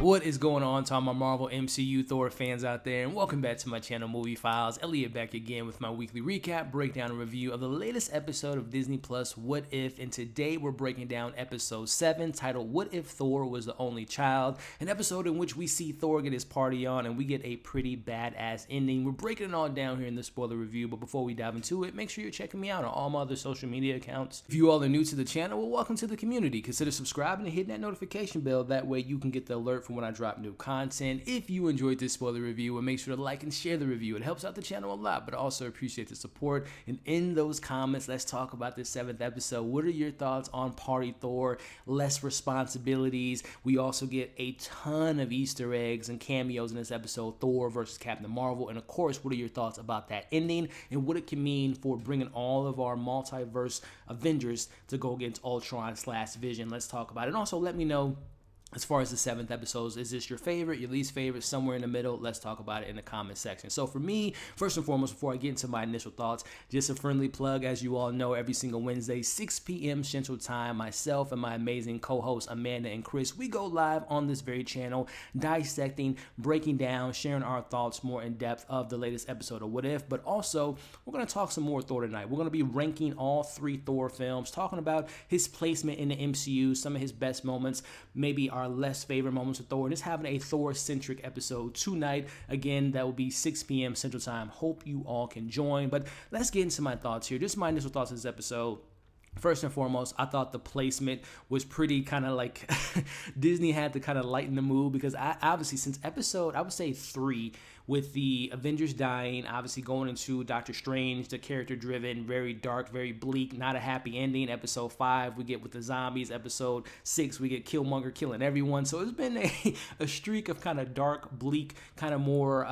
What is going on to all my Marvel MCU Thor fans out there, and welcome back to my channel Movie Files. Elliot back again with my weekly recap, breakdown, and review of the latest episode of Disney Plus What If, and today we're breaking down episode 7 titled What If Thor Was the Only Child, an episode in which we see Thor get his party on and we get a pretty badass ending. We're breaking it all down here in this spoiler review, but before we dive into it, make sure you're checking me out on all my other social media accounts. If you all are new to the channel, well, welcome to the community. Consider subscribing and hitting that notification bell, that way you can get the alert from when I drop new content. If you enjoyed this spoiler review, well, make sure to like and share the review. It helps out the channel a lot, but I also appreciate the support. And in those comments, let's talk about this 7th episode. What are your thoughts on Party Thor? Less responsibilities. We also get a ton of Easter eggs and cameos in this episode, Thor versus Captain Marvel. And of course, what are your thoughts about that ending and what it can mean for bringing all of our multiverse Avengers to go against Ultron/Vision? Let's talk about it. And also let me know, as far as the 7th episodes, is this your favorite, your least favorite, somewhere in the middle? Let's talk about it in the comment section. So for me, first and foremost, before I get into my initial thoughts, just a friendly plug. As you all know, every single Wednesday, 6 p.m. Central Time, myself and my amazing co-hosts Amanda and Chris, we go live on this very channel, dissecting, breaking down, sharing our thoughts more in depth of the latest episode of What If. But also, we're going to talk some more Thor tonight. We're going to be ranking all 3 Thor films, talking about his placement in the MCU, some of his best moments, maybe our less favorite moments of Thor, and just having a Thor-centric episode tonight. Again, that will be 6 p.m. Central Time. Hope you all can join, but let's get into my thoughts here. Just my initial thoughts of this episode. First and foremost, I thought the placement was pretty kind of like Disney had to kind of lighten the mood, because obviously since episode, I would say 3, with the Avengers dying, obviously going into Doctor Strange, the character-driven, very dark, very bleak, not a happy ending. Episode 5, we get with the zombies. Episode 6, we get Killmonger killing everyone. So it's been a streak of kind of dark, bleak, kind of more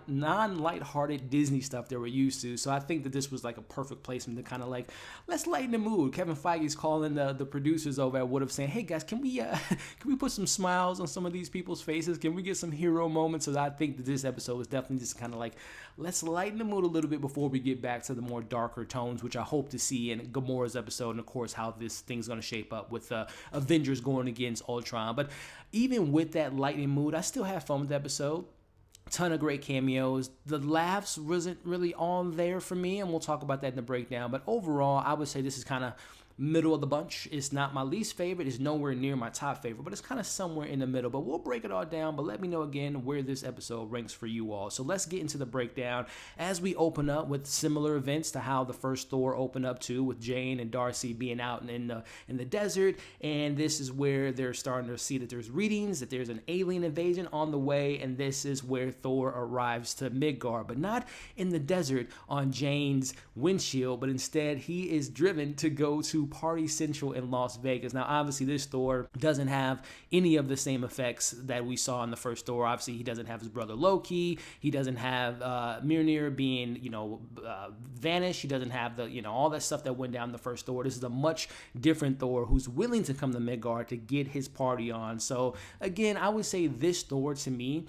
non-lighthearted Disney stuff that we're used to. So I think that this was like a perfect placement to kind of like, let's lighten the mood. Kevin Feige's calling the producers over at What If, saying, hey guys, can we put some smiles on some of these people's faces? Can we get some hero moments? So I think that this episode is definitely just kind of like, let's lighten the mood a little bit before we get back to the more darker tones, which I hope to see in Gamora's episode, and of course how this thing's going to shape up with Avengers going against Ultron. But even with that lightening mood, I still have fun with the episode. Ton of great cameos. The laughs wasn't really all there for me, and we'll talk about that in the breakdown. But overall, I would say this is kind of middle of the bunch. It's not my least favorite. It's nowhere near my top favorite, but it's kind of somewhere in the middle. But we'll break it all down. But let me know again where this episode ranks for you all. So let's get into the breakdown as we open up with similar events to how the first Thor opened up to, with Jane and Darcy being out in the desert. And this is where they're starting to see that there's readings, that there's an alien invasion on the way. And this is where Thor arrives to Midgard, but not in the desert on Jane's windshield, but instead he is driven to go to Party Central in Las Vegas. Now, obviously, this Thor doesn't have any of the same effects that we saw in the first Thor. Obviously, he doesn't have his brother Loki. He doesn't have Mjolnir being, vanished. He doesn't have the, all that stuff that went down in the first Thor. This is a much different Thor who's willing to come to Midgard to get his party on. So, again, I would say this Thor, to me,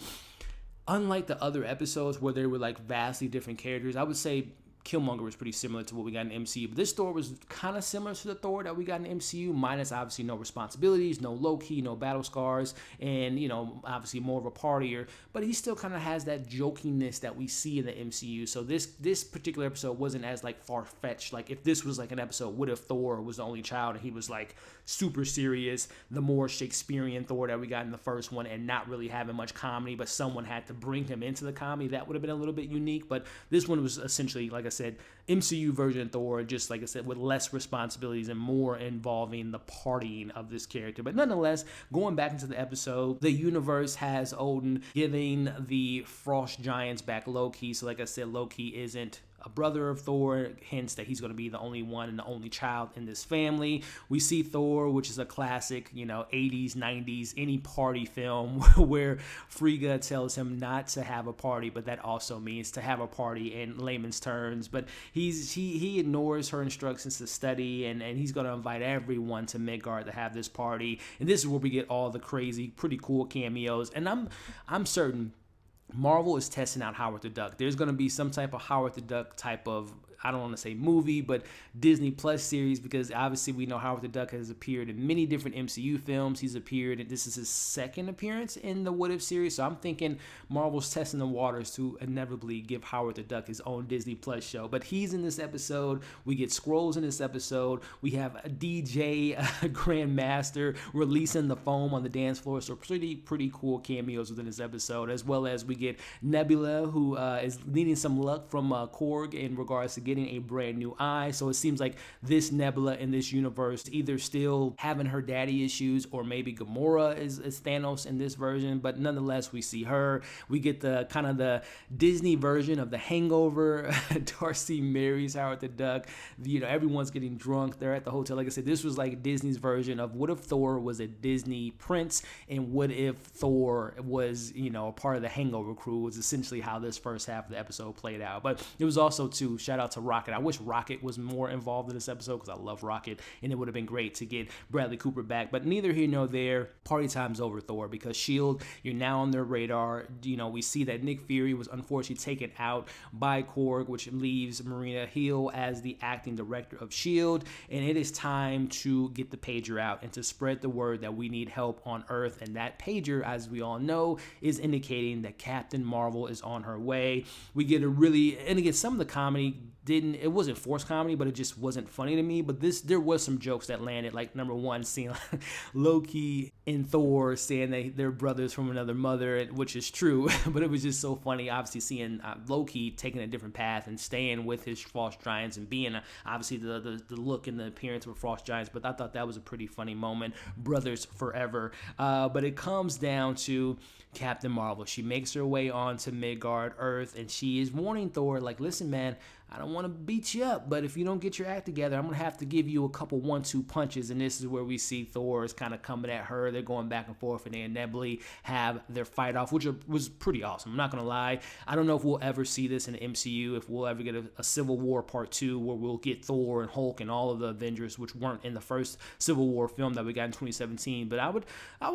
unlike the other episodes where they were like vastly different characters, I would say Killmonger was pretty similar to what we got in the MCU, but this Thor was kind of similar to the Thor that we got in the MCU, minus obviously no responsibilities, no Loki, no battle scars, and obviously more of a partier, but he still kind of has that jokiness that we see in the MCU. So this particular episode wasn't as like far-fetched. Like if this was like an episode, what if Thor was the only child and he was like super serious, the more Shakespearean Thor that we got in the first one, and not really having much comedy, but someone had to bring him into the comedy, that would have been a little bit unique. But this one was essentially, like I said, MCU version of Thor, just like I said, with less responsibilities and more involving the partying of this character. But nonetheless, going back into the episode, the universe has Odin giving the Frost Giants back Loki. So like I said, Loki isn't a brother of Thor, hence that he's going to be the only one and the only child in this family. We see Thor, which is a classic, 80s, 90s, any party film where Frigga tells him not to have a party, but that also means to have a party in layman's terms. But he ignores her instructions to study, and he's going to invite everyone to Midgard to have this party. And this is where we get all the crazy, pretty cool cameos. And I'm certain Marvel is testing out Howard the Duck. There's going to be some type of Howard the Duck type of I don't want to say movie, but Disney Plus series, because obviously we know Howard the Duck has appeared in many different MCU films. He's appeared, and this is his second appearance in the What If series. So I'm thinking Marvel's testing the waters to inevitably give Howard the Duck his own Disney Plus show. But he's in this episode. We get Skrulls in this episode. We have a DJ Grandmaster releasing the foam on the dance floor. So pretty cool cameos within this episode, as well as we get Nebula, who is needing some luck from Korg in regards to getting a brand new eye. So it seems like this Nebula in this universe either still having her daddy issues, or maybe Gamora is Thanos in this version. But nonetheless, we see her. We get the kind of the Disney version of The Hangover. Darcy marries Howard the Duck. Everyone's getting drunk. They're at the hotel. Like I said, this was like Disney's version of what if Thor was a Disney prince, and what if Thor was, a part of the Hangover crew, was essentially how this first half of the episode played out. But it was also, too, shout out to Rocket. I wish Rocket was more involved in this episode, because I love Rocket, and it would have been great to get Bradley Cooper back. But neither here nor there. Party time's over, Thor, because S.H.I.E.L.D., you're now on their radar. We see that Nick Fury was unfortunately taken out by Korg, which leaves Marina Hill as the acting director of S.H.I.E.L.D., and it is time to get the pager out and to spread the word that we need help on Earth. And that pager, as we all know, is indicating that Captain Marvel is on her way. We get and again, some of the comedy it wasn't forced comedy, but it just wasn't funny to me. But there was some jokes that landed, like number one, seeing Loki and Thor saying they're brothers from another mother, which is true, but it was just so funny, obviously seeing Loki taking a different path and staying with his frost giants and being obviously the look and the appearance of a frost giants. But I thought that was a pretty funny moment. Brothers forever. But it comes down to Captain Marvel. She makes her way onto Midgard, Earth, and she is warning Thor, like, listen, man, I don't want to beat you up, but if you don't get your act together, I'm going to have to give you a couple 1-2 punches. And this is where we see Thor is kind of coming at her. They're going back and forth, and they inevitably have their fight off, which was pretty awesome. I'm not going to lie. I don't know if we'll ever see this in the MCU, if we'll ever get a Civil War Part 2 where we'll get Thor and Hulk and all of the Avengers, which weren't in the first Civil War film that we got in 2017. But I would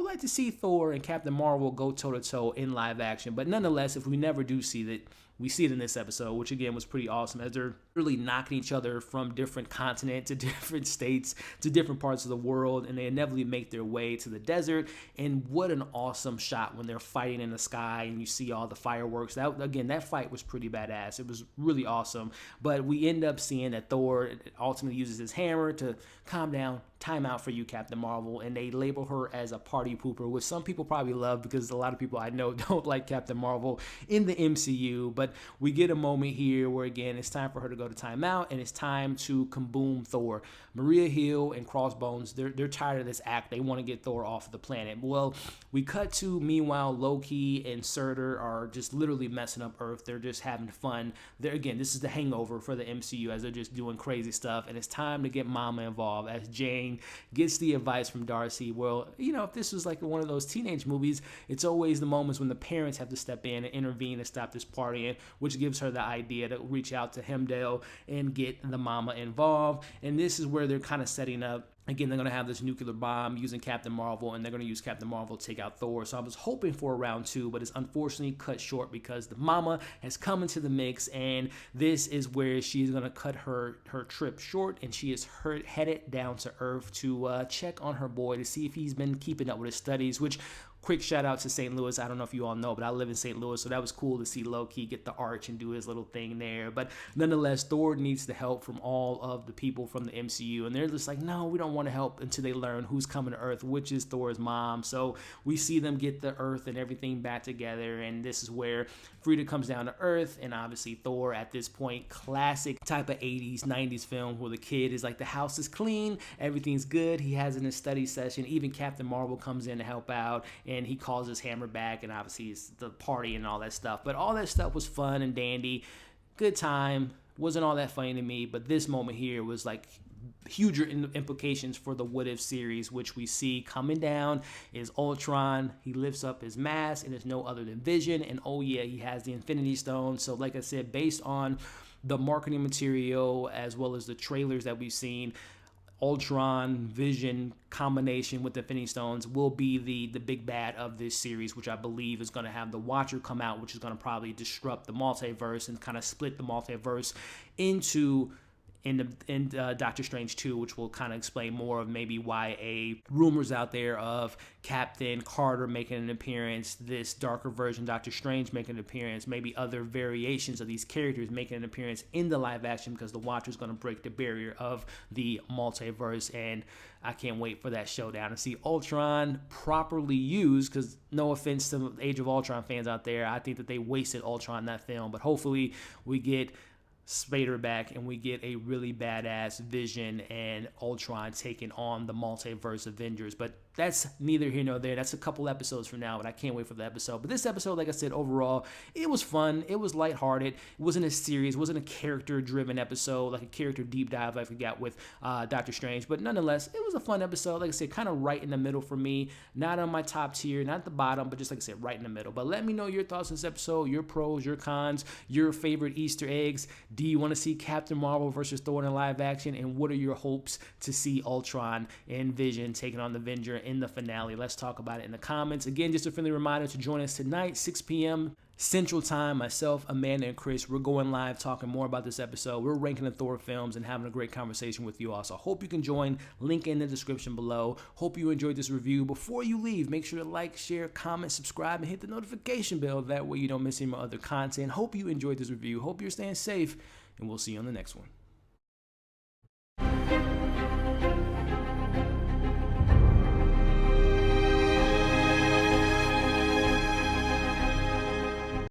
like to see Thor and Captain Marvel go toe-to-toe in live action. But nonetheless, if we never do see that, we see it in this episode, which again was pretty awesome, as they're really knocking each other from different continents to different states to different parts of the world, and they inevitably make their way to the desert. And what an awesome shot when they're fighting in the sky and you see all the fireworks. That fight was pretty badass. It was really awesome. But we end up seeing that Thor ultimately uses his hammer to calm down. Time out for you, Captain Marvel, and they label her as a party pooper, which some people probably love, because a lot of people I know don't like Captain Marvel in the MCU. But we get a moment here where, again, it's time for her to go to timeout, and it's time to kaboom Thor. Maria Hill and Crossbones, they're tired of this act. They want to get Thor off of the planet. Well, we cut to, meanwhile, Loki and Surtur are just literally messing up Earth. They're just having fun. This is the hangover for the MCU, as they're just doing crazy stuff, and it's time to get Mama involved, as Jane gets the advice from Darcy. Well, if this was like one of those teenage movies, it's always the moments when the parents have to step in and intervene and stop this partying, which gives her the idea to reach out to Hemdale and get the mama involved. And this is where they're kind of setting up. Again, they're going to have this nuclear bomb using Captain Marvel, and they're going to use Captain Marvel to take out Thor. So I was hoping for a round 2, but it's unfortunately cut short because the mama has come into the mix, and this is where she's going to cut her trip short, and she is headed down to Earth to check on her boy to see if he's been keeping up with his studies, which... Quick shout out to St. Louis. I don't know if you all know, but I live in St. Louis, so that was cool to see Loki get the arch and do his little thing there. But nonetheless, Thor needs the help from all of the people from the MCU, and they're just like, no, we don't want to help until they learn who's coming to Earth, which is Thor's mom. So we see them get the Earth and everything back together, and this is where Frida comes down to Earth, and obviously Thor at this point, classic type of 80s, 90s film where the kid is like, the house is clean, everything's good, he has in his study session, even Captain Marvel comes in to help out, and he calls his hammer back, and obviously it's the party and all that stuff. But all that stuff was fun and dandy. Good time. Wasn't all that funny to me, but this moment here was like huger implications for the What If series, which we see coming down is Ultron. He lifts up his mask, and it's no other than Vision. And oh yeah, he has the Infinity Stone. So like I said, based on the marketing material as well as the trailers that we've seen, Ultron Vision combination with the Infinity Stones will be the big bad of this series, which I believe is going to have the Watcher come out, which is going to probably disrupt the multiverse and kind of split the multiverse into in Doctor Strange 2, which will kind of explain more of maybe why rumors out there of Captain Carter making an appearance, this darker version Doctor Strange making an appearance, maybe other variations of these characters making an appearance in the live action, because the Watcher is going to break the barrier of the multiverse. And I can't wait for that showdown and see Ultron properly used, because no offense to Age of Ultron fans out there, I think that they wasted Ultron in that film, but hopefully we get Spader back and we get a really badass Vision and Ultron taking on the multiverse Avengers. But that's neither here nor there. That's a couple episodes from now, but I can't wait for the episode. But this episode, like I said, overall, it was fun. It was lighthearted. It wasn't a series. It wasn't a character-driven episode, like a character deep dive like we got with Doctor Strange. But nonetheless, it was a fun episode. Like I said, kind of right in the middle for me. Not on my top tier, not at the bottom, but just like I said, right in the middle. But let me know your thoughts on this episode, your pros, your cons, your favorite Easter eggs. Do you want to see Captain Marvel versus Thor in live action? And what are your hopes to see Ultron and Vision taking on the Avenger in the finale? Let's talk about it in the comments. Again, just a friendly reminder to join us tonight, 6 p.m. Central Time. Myself, Amanda, and Chris, we're going live talking more about this episode. We're ranking the Thor films and having a great conversation with you all. So hope you can join. Link in the description below. Hope you enjoyed this review. Before you leave, make sure to like, share, comment, subscribe, and hit the notification bell. That way you don't miss any of my other content. Hope you enjoyed this review. Hope you're staying safe, and we'll see you on the next one.